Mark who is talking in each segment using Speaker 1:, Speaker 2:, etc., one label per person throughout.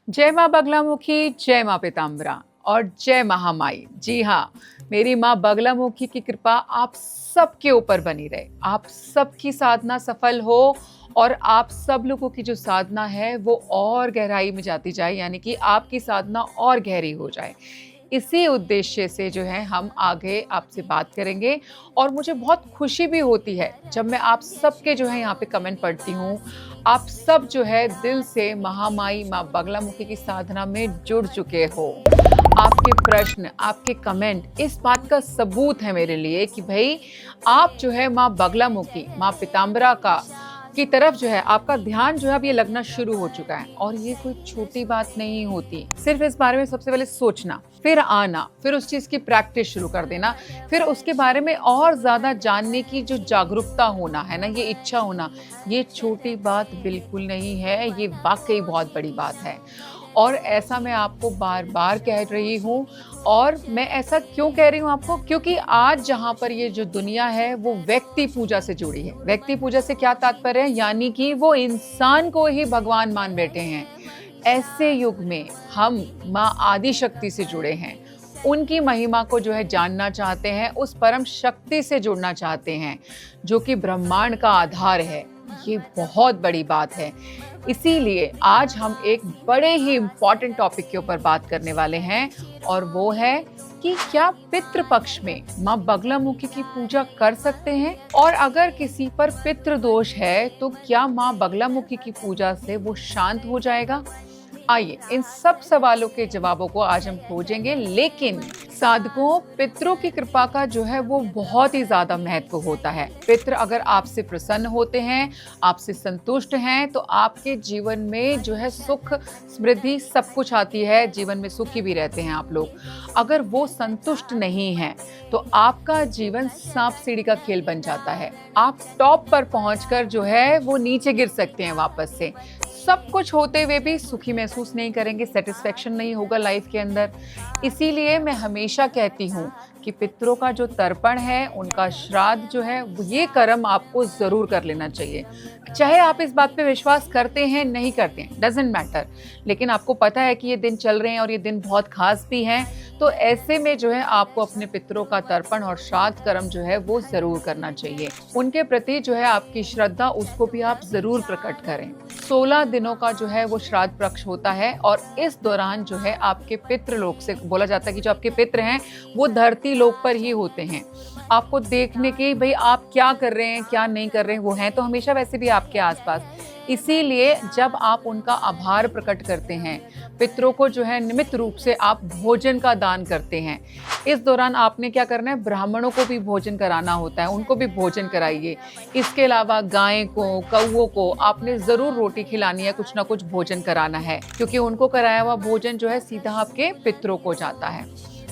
Speaker 1: जय माँ बगलामुखी, जय माँ पीताम्बरा और जय महामाई। जी हाँ, मेरी माँ बगलामुखी की कृपा आप सबके ऊपर बनी रहे। आप सबकी साधना सफल हो और आप सब लोगों की जो साधना है वो और गहराई में जाती जाए, यानी कि आपकी साधना और गहरी हो जाए। इसी उद्देश्य से जो है हम आगे आपसे बात करेंगे और मुझे बहुत खुशी भी होती है जब मैं आप सबके जो है यहाँ पे कमेंट पढ़ती हूँ। आप सब जो है दिल से महामाई माँ बगलामुखी की साधना में जुड़ चुके हो। आपके प्रश्न, आपके कमेंट इस बात का सबूत है मेरे लिए कि भाई आप जो है माँ बगलामुखी, माँ पीताम्बरा का की तरफ जो है आपका ध्यान जो है अब ये लगना शुरू हो चुका है। और ये कोई छोटी बात नहीं होती। सिर्फ इस बारे में सबसे पहले सोचना, फिर आना, फिर उस चीज की प्रैक्टिस शुरू कर देना, फिर उसके बारे में और ज्यादा जानने की जो जागरूकता होना है ना, ये इच्छा होना, ये छोटी बात बिल्कुल नहीं है। ये वाकई बहुत बड़ी बात है और ऐसा मैं आपको बार बार कह रही हूँ। और मैं ऐसा क्यों कह रही हूँ आपको, क्योंकि आज जहाँ पर ये जो दुनिया है वो व्यक्ति पूजा से जुड़ी है। व्यक्ति पूजा से क्या तात्पर्य है, यानी कि वो इंसान को ही भगवान मान बैठे हैं। ऐसे युग में हम माँ आदि शक्ति से जुड़े हैं, उनकी महिमा को जो है जानना चाहते हैं, उस परम शक्ति से जुड़ना चाहते हैं जो कि ब्रह्मांड का आधार है। ये बहुत बड़ी बात है। इसीलिए आज हम एक बड़े ही इम्पॉर्टेंट टॉपिक के ऊपर बात करने वाले हैं और वो है कि क्या पितृपक्ष में माँ बगलामुखी की पूजा कर सकते हैं, और अगर किसी पर पितृ दोष है तो क्या माँ बगलामुखी की पूजा से वो शांत हो जाएगा। आइए इन सब सवालों के जवाबों को आज हम खोजेंगे। लेकिन साधकों, पितरों की कृपा का जो है वो बहुत ही ज्यादा महत्व होता है। पितृ अगर आपसे प्रसन्न होते हैं, आपसे संतुष्ट हैं, तो आपके जीवन में जो है सुख समृद्धि सब कुछ आती है। जीवन में सुखी भी रहते हैं आप लोग। अगर वो संतुष्ट नहीं है तो आपका जीवन सांप सीढ़ी का खेल बन जाता है। आप टॉप पर पहुंचकर जो है वो नीचे गिर सकते हैं वापस से। सब कुछ होते हुए भी सुखी महसूस नहीं करेंगे, सेटिस्फेक्शन नहीं होगा लाइफ के अंदर। इसीलिए मैं हमेशा कहती हूँ कि पितरों का जो तर्पण है, उनका श्राद्ध जो है, ये कर्म आपको जरूर कर लेना चाहिए। चाहे आप इस बात पे विश्वास करते हैं नहीं करते हैं, डजेंट मैटर। लेकिन आपको पता है कि ये दिन चल रहे हैं और ये दिन बहुत खास भी हैं, तो ऐसे में जो है आपको अपने पितरों का तर्पण और श्राद्ध कर्म जो है वो जरूर करना चाहिए। उनके प्रति जो है आपकी श्रद्धा, उसको भी आप जरूर प्रकट करें। 16 दिनों का जो है वो श्राद्ध पक्ष होता है और इस दौरान जो है आपके पितृ लोक से बोला जाता है कि जो आपके पितृ हैं वो धरती लोक पर ही होते हैं। आपको देखने के भाई आप क्या कर रहे हैं क्या नहीं कर रहे हैं, वो हैं तो हमेशा वैसे भी आपके आसपास। इसीलिए जब आप उनका आभार प्रकट करते हैं, पितरों को जो है निमित्त रूप से आप भोजन का दान करते हैं। इस दौरान आपने क्या करना है, ब्राह्मणों को भी भोजन कराना होता है, उनको भी भोजन कराइए। इसके अलावा गाय को, कौओं को आपने जरूर रोटी खिलानी है, कुछ ना कुछ भोजन कराना है, क्योंकि उनको कराया हुआ भोजन जो है सीधा आपके पितरों को जाता है।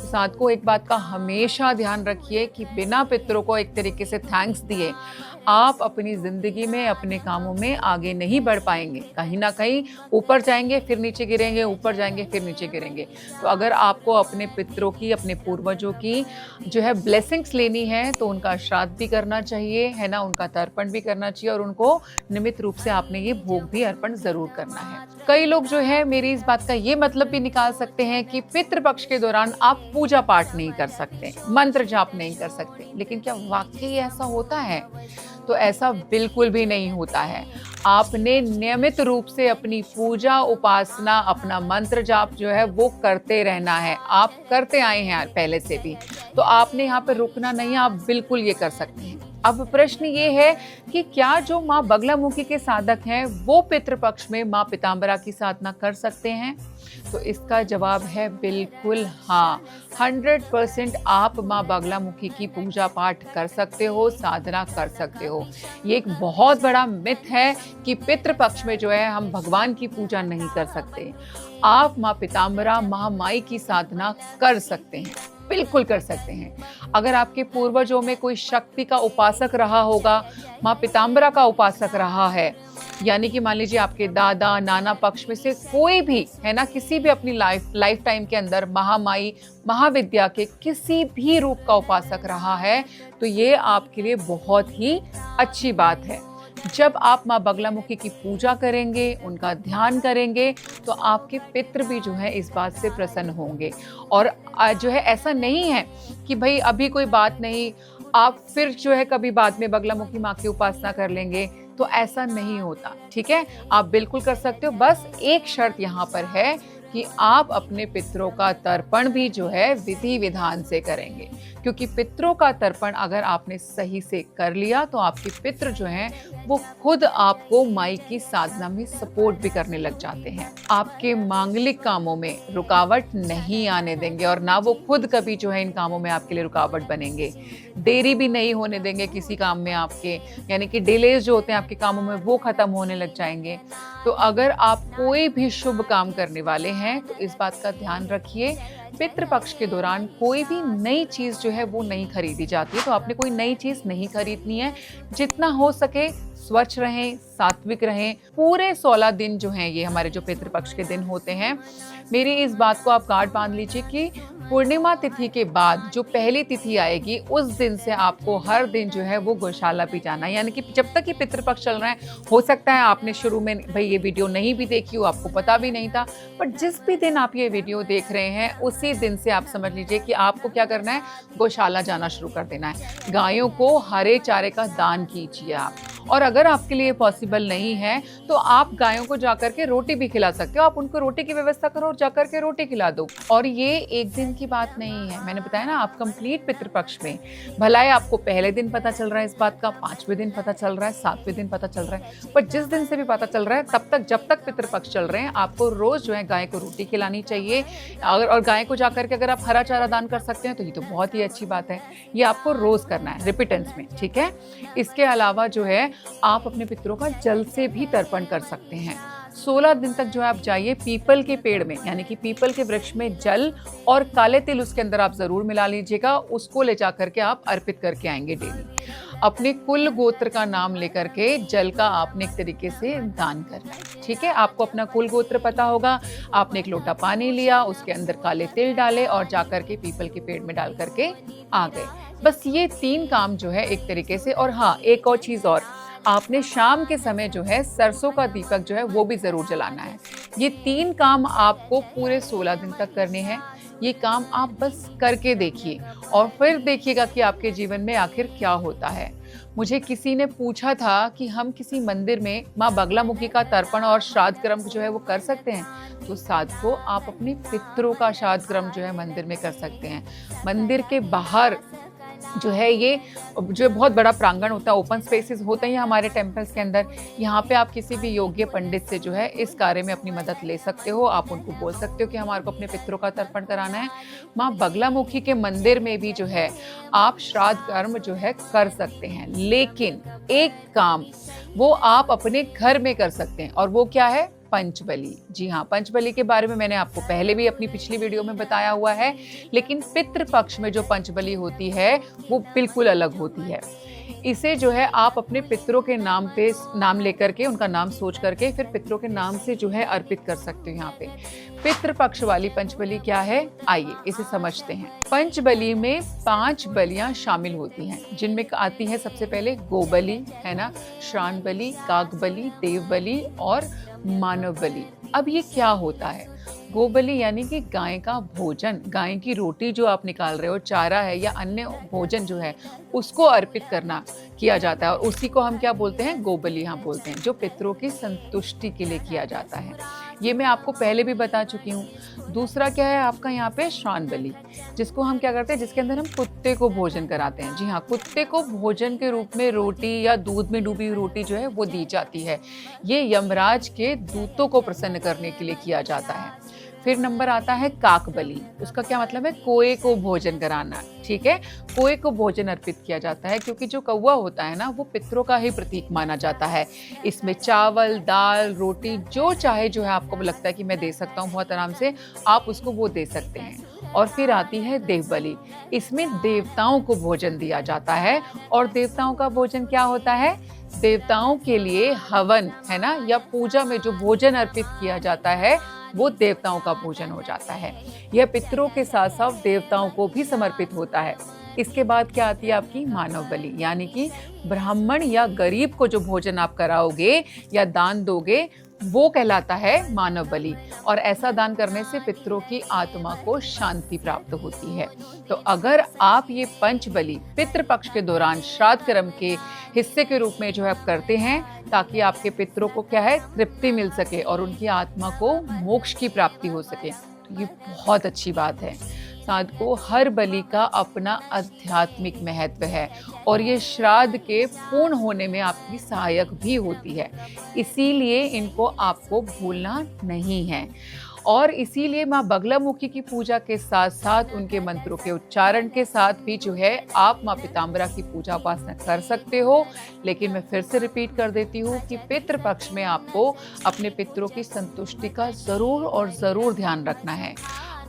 Speaker 1: साथ को एक बात का हमेशा ध्यान रखिए कि बिना पितरों को एक तरीके से थैंक्स दिए आप अपनी जिंदगी में, अपने कामों में आगे नहीं बढ़ पाएंगे। कहीं ना कहीं ऊपर जाएंगे फिर नीचे गिरेंगे, ऊपर जाएंगे फिर नीचे गिरेंगे। तो अगर आपको अपने पितरों की, अपने पूर्वजों की जो है ब्लेसिंग्स लेनी है तो उनका श्राद्ध भी करना चाहिए, है ना, उनका तर्पण भी करना चाहिए और उनको निमित्त रूप से आपने ये भोग भी अर्पण जरूर करना है। कई लोग जो है मेरी इस बात का ये मतलब भी निकाल सकते हैं कि पितृपक्ष के दौरान आप पूजा पाठ नहीं कर सकते, मंत्र जाप नहीं कर सकते। लेकिन क्या वाकई ऐसा होता है? तो ऐसा बिल्कुल भी नहीं होता है। आपने नियमित रूप से अपनी पूजा, उपासना, अपना मंत्र जाप जो है वो करते रहना है। आप करते आए हैं पहले से भी, तो आपने यहाँ पे रुकना नहीं, आप बिल्कुल ये कर सकते हैं। अब प्रश्न ये है कि क्या जो माँ बगलामुखी के साधक हैं वो पितृपक्ष में माँ पीताम्बरा की साधना कर सकते हैं? तो इसका जवाब है बिल्कुल हाँ। 100% आप माँ बगलामुखी की पूजा पाठ कर सकते हो, साधना कर सकते हो। ये एक बहुत बड़ा मिथ है कि पितृपक्ष में जो है हम भगवान की पूजा नहीं कर सकते। आप माँ पीताम्बरा, महामाई की साधना कर सकते हैं, बिल्कुल कर सकते हैं। अगर आपके पूर्वजों में कोई शक्ति का उपासक रहा होगा, माँ पीताम्बरा का उपासक रहा है, यानी कि मान लीजिए आपके दादा नाना पक्ष में से कोई भी है ना, किसी भी अपनी लाइफ टाइम के अंदर महामाई, महाविद्या के किसी भी रूप का उपासक रहा है, तो ये आपके लिए बहुत ही अच्छी बात है। जब आप माँ बगलामुखी की पूजा करेंगे, उनका ध्यान करेंगे, तो आपके पितृ भी जो है इस बात से प्रसन्न होंगे। और जो है ऐसा नहीं है कि भई अभी कोई बात नहीं, आप फिर जो है कभी बाद में बगलामुखी माँ की उपासना कर लेंगे, तो ऐसा नहीं होता, ठीक है? आप बिल्कुल कर सकते हो, बस एक शर्त यहाँ पर है कि आप अपने पितरों का तर्पण भी जो है विधि-विधान से करेंगे। क्योंकि पितरों का तर्पण अगर आपने सही से कर लिया, तो आपके पितृ जो हैं, वो खुद आपको माई की साधना में सपोर्ट भी करने लग जाते हैं। आपके मांगलिक कामों में रुकावट नहीं आने देंगे और ना वो खुद कभी जो है इन कामों में आपके लिए रुकावट बनेंगे। देरी भी नहीं होने देंगे किसी काम में आपके, यानी कि डिलेज़ जो होते हैं आपके कामों में, वो खत्म होने लग जाएँगे। तो अगर आप कोई भी शुभ काम करने वाले हैं, तो इस बात का ध्यान रखिए, पितृपक्ष के दौरान कोई भी नई चीज़ जो है वो नहीं खरीदी जाती है। तो आपने कोई नई चीज़ नहीं खरीदनी है। जितना हो सके स्वच्छ रहें, सात्विक रहें। पूरे 16 दिन जो हैं ये हमारे जो पितृपक्ष के दिन होते हैं, मेरी इस बात को आप गांठ बांध लीजिए कि पूर्णिमा तिथि के बाद जो पहली तिथि आएगी, उस दिन से आपको हर दिन जो है वो गौशाला भी जाना है। यानी कि जब तक ये पितृपक्ष चल रहा है, हो सकता है आपने शुरू में भई ये वीडियो नहीं भी देखी हो, आपको पता भी नहीं था, बट जिस भी दिन आप ये वीडियो देख रहे हैं, उसी दिन से आप समझ लीजिए कि आपको क्या करना है, गौशाला जाना शुरू कर देना है। गायों को हरे चारे का दान कीजिए आप। और अगर आपके लिए पॉसिबल नहीं है, तो आप गायों को जाकर के रोटी भी खिला सकते हो। आप उनको रोटी की व्यवस्था करो और जाकर के रोटी खिला दो। और ये एक दिन की बात नहीं है, मैंने बताया ना, आप कंप्लीट पितृपक्ष में, भलाई आपको पहले दिन पता चल रहा है इस बात का, 5वें दिन पता चल रहा है, 7वें दिन पता चल रहा है, पर जिस दिन से भी पता चल रहा है, तब तक जब तक पितृपक्ष चल रहे हैं, आपको रोज जो है गाय को रोटी खिलानी चाहिए। और गाय को जाकर के अगर आप हरा चारा दान कर सकते हैं, तो ये तो बहुत ही अच्छी बात है। ये आपको रोज करना है, रिपीटेंस में, ठीक है? इसके अलावा जो है आप अपने पितरों का जल से भी तर्पण कर सकते हैं। 16 दिन तक जो है आप जाइए पीपल के पेड़ में, यानी कि पीपल के वृक्ष में जल और काले तिल उसके अंदर आप जरूर मिला लीजिएगा। उसको ले जा करके आप अर्पित करके आएंगे डेली। अपने कुल गोत्र का नाम लेकर के जल का आपने एक तरीके से दान करना है, ठीक है? आपको अपना कुल गोत्र पता होगा। आपने एक लोटा पानी लिया, उसके अंदर काले तिल डाले और जाकर के पीपल के पेड़ में डाल करके आ गए। बस ये 3 काम जो है एक तरीके से। और हाँ, एक और चीज़ और, आपने शाम के समय जो है सरसों का दीपक जो है वो भी ज़रूर जलाना है। ये 3 काम आपको पूरे 16 दिन तक करने हैं। ये काम आप बस करके देखिए और फिर देखिएगा कि आपके जीवन में आखिर क्या होता है। मुझे किसी ने पूछा था कि हम किसी मंदिर में माँ बगलामुखी का तर्पण और श्राद्ध कर्म जो है वो कर सकते हैं? तो साधकों, आप अपने पितरों का श्राद्ध कर्म जो है मंदिर में कर सकते हैं। मंदिर के बाहर जो है ये जो बहुत बड़ा प्रांगण होता है, ओपन स्पेसेस होते हैं हमारे टेम्पल्स के अंदर। यहाँ पे आप किसी भी योग्य पंडित से जो है इस कार्य में अपनी मदद ले सकते हो। आप उनको बोल सकते हो कि हमारे को अपने पितरों का तर्पण कराना है। माँ बगलामुखी के मंदिर में भी जो है आप श्राद्ध कर्म जो है कर सकते हैं, लेकिन एक काम वो आप अपने घर में कर सकते हैं, और वो क्या है? पंचबली। जी हाँ, पंचबली के बारे में मैंने आपको पहले भी अपनी पिछली वीडियो में बताया हुआ है, लेकिन पितृपक्ष में जो पंचबली होती है वो बिल्कुल अलग होती है। इसे जो है आप अपने पितरों के नाम पे नाम लेकर के, उनका नाम सोच करके फिर पितरों के नाम से जो है अर्पित कर सकते हो। यहाँ पे पितृपक्ष वाली पंचबली क्या है, आइए इसे समझते हैं। पंचबली में 5 बलियां शामिल होती हैं, जिनमें आती है सबसे पहले गोबली, है ना, श्रान बलि, काक बलि, देव बलि और मानव बलि। अब ये क्या होता है? गोबली यानी कि गाय का भोजन, गाय की रोटी जो आप निकाल रहे हो, चारा है या अन्य भोजन जो है, उसको अर्पित करना किया जाता है, और उसी को हम क्या बोलते हैं? गोबली यहाँ बोलते हैं, जो पितरों की संतुष्टि के लिए किया जाता है। ये मैं आपको पहले भी बता चुकी हूँ। दूसरा क्या है आपका यहाँ पे? श्रान बलि, जिसको हम क्या करते हैं, जिसके अंदर हम कुत्ते को भोजन कराते हैं। जी हाँ, कुत्ते को भोजन के रूप में रोटी या दूध में डूबी हुई रोटी जो है वो दी जाती है। ये यमराज के दूतों को प्रसन्न करने के लिए किया जाता है। फिर नंबर आता है काक बलि। उसका क्या मतलब है? कोए को भोजन कराना, ठीक है? कोए को भोजन अर्पित किया जाता है, क्योंकि जो कौवा होता है ना, वो पितरों का ही प्रतीक माना जाता है। इसमें चावल, दाल, रोटी जो चाहे जो है आपको लगता है कि मैं दे सकता हूँ बहुत आराम से, आप उसको वो दे सकते हैं। और फिर आती है देव बलि। इसमें देवताओं को भोजन दिया जाता है, और देवताओं का भोजन क्या होता है? देवताओं के लिए हवन, है ना, या पूजा में जो भोजन अर्पित किया जाता है वो देवताओं का भोजन हो जाता है। यह पितरों के साथ साथ देवताओं को भी समर्पित होता है। इसके बाद क्या आती है आपकी मानव बलि, यानी कि ब्राह्मण या गरीब को जो भोजन आप कराओगे या दान दोगे वो कहलाता है मानव बलि। और ऐसा दान करने से पितरों की आत्मा को शांति प्राप्त होती है। तो अगर आप ये पंच बलि पितृपक्ष के दौरान श्राद्ध कर्म के हिस्से के रूप में जो है आप करते हैं, ताकि आपके पितरों को क्या है तृप्ति मिल सके और उनकी आत्मा को मोक्ष की प्राप्ति हो सके, तो ये बहुत अच्छी बात है। साथ को हर बलि का अपना आध्यात्मिक महत्व है और ये श्राद्ध के पूर्ण होने में आपकी सहायक भी होती है, इसीलिए इनको आपको भूलना नहीं है। और इसीलिए माँ बगलामुखी की पूजा के साथ साथ उनके मंत्रों के उच्चारण के साथ भी जो है आप माँ पीताम्बरा की पूजा उपासना कर सकते हो। लेकिन मैं फिर से रिपीट कर देती हूँ कि पितृपक्ष में आपको अपने पितरों की संतुष्टि का ज़रूर और ज़रूर ध्यान रखना है।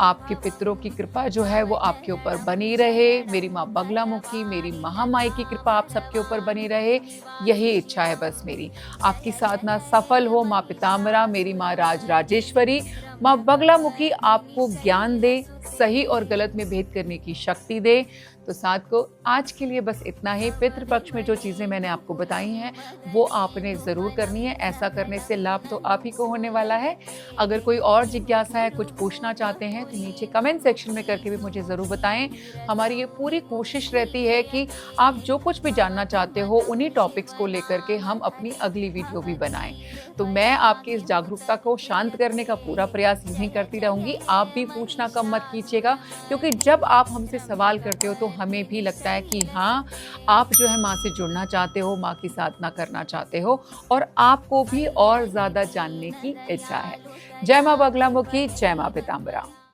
Speaker 1: आपके पितरों की कृपा जो है वो आपके ऊपर बनी रहे। मेरी माँ बगलामुखी, मेरी महामाई की कृपा आप सबके ऊपर बनी रहे, यही इच्छा है बस मेरी। आपकी साधना सफल हो। माँ पीताम्बरा, मेरी माँ राज राजेश्वरी, माँ बगलामुखी आपको ज्ञान दे, सही और गलत में भेद करने की शक्ति दे। तो साथ को आज के लिए बस इतना ही। पितृपक्ष में जो चीज़ें मैंने आपको बताई हैं वो आपने ज़रूर करनी है। ऐसा करने से लाभ तो आप ही को होने वाला है। अगर कोई और जिज्ञासा है, कुछ पूछना चाहते हैं, तो नीचे कमेंट सेक्शन में करके भी मुझे ज़रूर बताएं। हमारी ये पूरी कोशिश रहती है कि आप जो कुछ भी जानना चाहते हो उन्हीं टॉपिक्स को लेकर के हम अपनी अगली वीडियो भी बनाएं। तो मैं आपकी इस जागरूकता को शांत करने का पूरा प्रयास यूँ ही करती रहूँगी। आप भी पूछना कम मत कीजिएगा, क्योंकि जब आप हमसे सवाल करते हो तो हमें भी लगता है कि हाँ, आप जो है माँ से जुड़ना चाहते हो, माँ की साधना करना चाहते हो और आपको भी और ज़्यादा जानने की इच्छा है। जय माँ बगलामुखी, जय माँ पीताम्बरा।